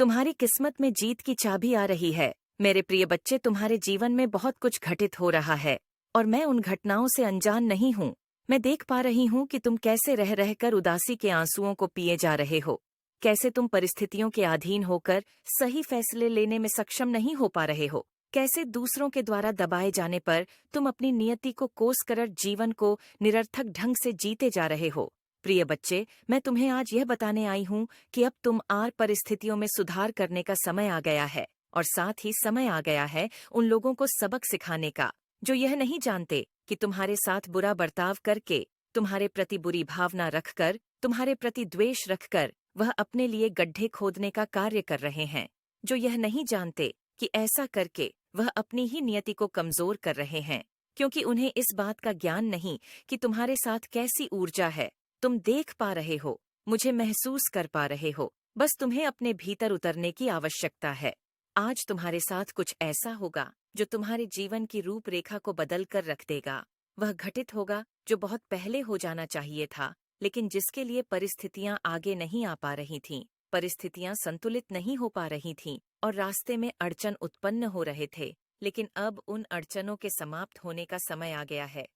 तुम्हारी किस्मत में जीत की चाबी आ रही है। मेरे प्रिय बच्चे, तुम्हारे जीवन में बहुत कुछ घटित हो रहा है और मैं उन घटनाओं से अनजान नहीं हूँ। मैं देख पा रही हूँ कि तुम कैसे रह रहकर उदासी के आंसुओं को पिए जा रहे हो, कैसे तुम परिस्थितियों के अधीन होकर सही फैसले लेने में सक्षम नहीं हो पा रहे हो, कैसे दूसरों के द्वारा दबाए जाने पर तुम अपनी नियति को कोस कर जीवन को निरर्थक ढंग से जीते जा रहे हो। प्रिय बच्चे, मैं तुम्हें आज यह बताने आई हूँ कि अब तुम आर परिस्थितियों में सुधार करने का समय आ गया है और साथ ही समय आ गया है उन लोगों को सबक सिखाने का जो यह नहीं जानते कि तुम्हारे साथ बुरा बर्ताव करके, तुम्हारे प्रति बुरी भावना रखकर, तुम्हारे प्रति द्वेष रखकर वह अपने लिए गड्ढे खोदने का कार्य कर रहे हैं, जो यह नहीं जानते कि ऐसा करके वह अपनी ही नियति को कमजोर कर रहे हैं, क्योंकि उन्हें इस बात का ज्ञान नहीं कि तुम्हारे साथ कैसी ऊर्जा है। तुम देख पा रहे हो, मुझे महसूस कर पा रहे हो, बस तुम्हें अपने भीतर उतरने की आवश्यकता है। आज तुम्हारे साथ कुछ ऐसा होगा जो तुम्हारे जीवन की रूपरेखा को बदल कर रख देगा। वह घटित होगा जो बहुत पहले हो जाना चाहिए था, लेकिन जिसके लिए परिस्थितियां आगे नहीं आ पा रही थीं, परिस्थितियां संतुलित नहीं हो पा रही थीं और रास्ते में अड़चन उत्पन्न हो रहे थे। लेकिन अब उन अड़चनों के समाप्त होने का समय आ गया है।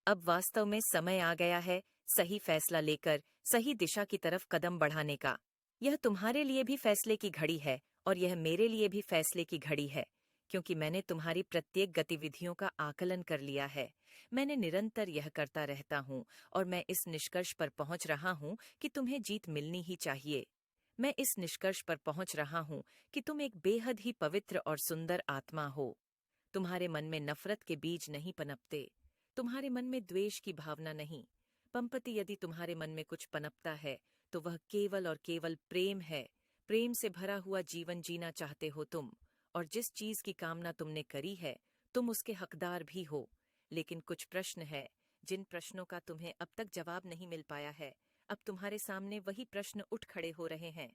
अब वास्तव में समय आ गया है सही फैसला लेकर सही दिशा की तरफ कदम बढ़ाने का। यह तुम्हारे लिए भी फैसले की घड़ी है और यह मेरे लिए भी फैसले की घड़ी है, क्योंकि मैंने तुम्हारी प्रत्येक गतिविधियों का आकलन कर लिया है। मैंने निरंतर यह करता रहता हूँ और मैं इस निष्कर्ष पर पहुंच रहा हूँ कि तुम्हें जीत मिलनी ही चाहिए। मैं इस निष्कर्ष पर पहुंच रहा हूँ कि तुम एक बेहद ही पवित्र और सुंदर आत्मा हो। तुम्हारे मन में नफरत के बीज नहीं पनपते, तुम्हारे मन में द्वेष की भावना नहीं पंपति। यदि तुम्हारे मन में कुछ पनपता है तो वह केवल और केवल प्रेम है। प्रेम से भरा हुआ जीवन जीना चाहते हो तुम, और जिस चीज की कामना तुमने करी है तुम उसके हकदार भी हो। लेकिन कुछ प्रश्न है जिन प्रश्नों का तुम्हें अब तक जवाब नहीं मिल पाया है। अब तुम्हारे सामने वही प्रश्न उठ खड़े हो रहे हैं।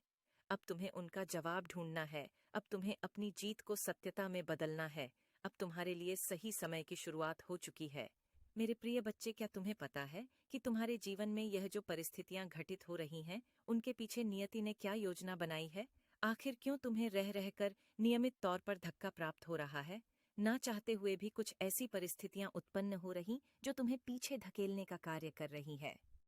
अब तुम्हें उनका जवाब ढूंढना है। अब तुम्हें अपनी जीत को सत्यता में बदलना है। अब तुम्हारे लिए सही समय की शुरुआत हो चुकी है। मेरे प्रिय बच्चे, क्या तुम्हें पता है कि तुम्हारे जीवन में यह जो परिस्थितियां घटित हो रही हैं, उनके पीछे नियति ने क्या योजना बनाई है? आखिर क्यों तुम्हें रह रहकर नियमित तौर पर धक्का प्राप्त हो रहा है? ना चाहते हुए भी कुछ ऐसी परिस्थितियां उत्पन्न हो रही जो तुम्हें पीछे धकेलने का कार्य कर रही है।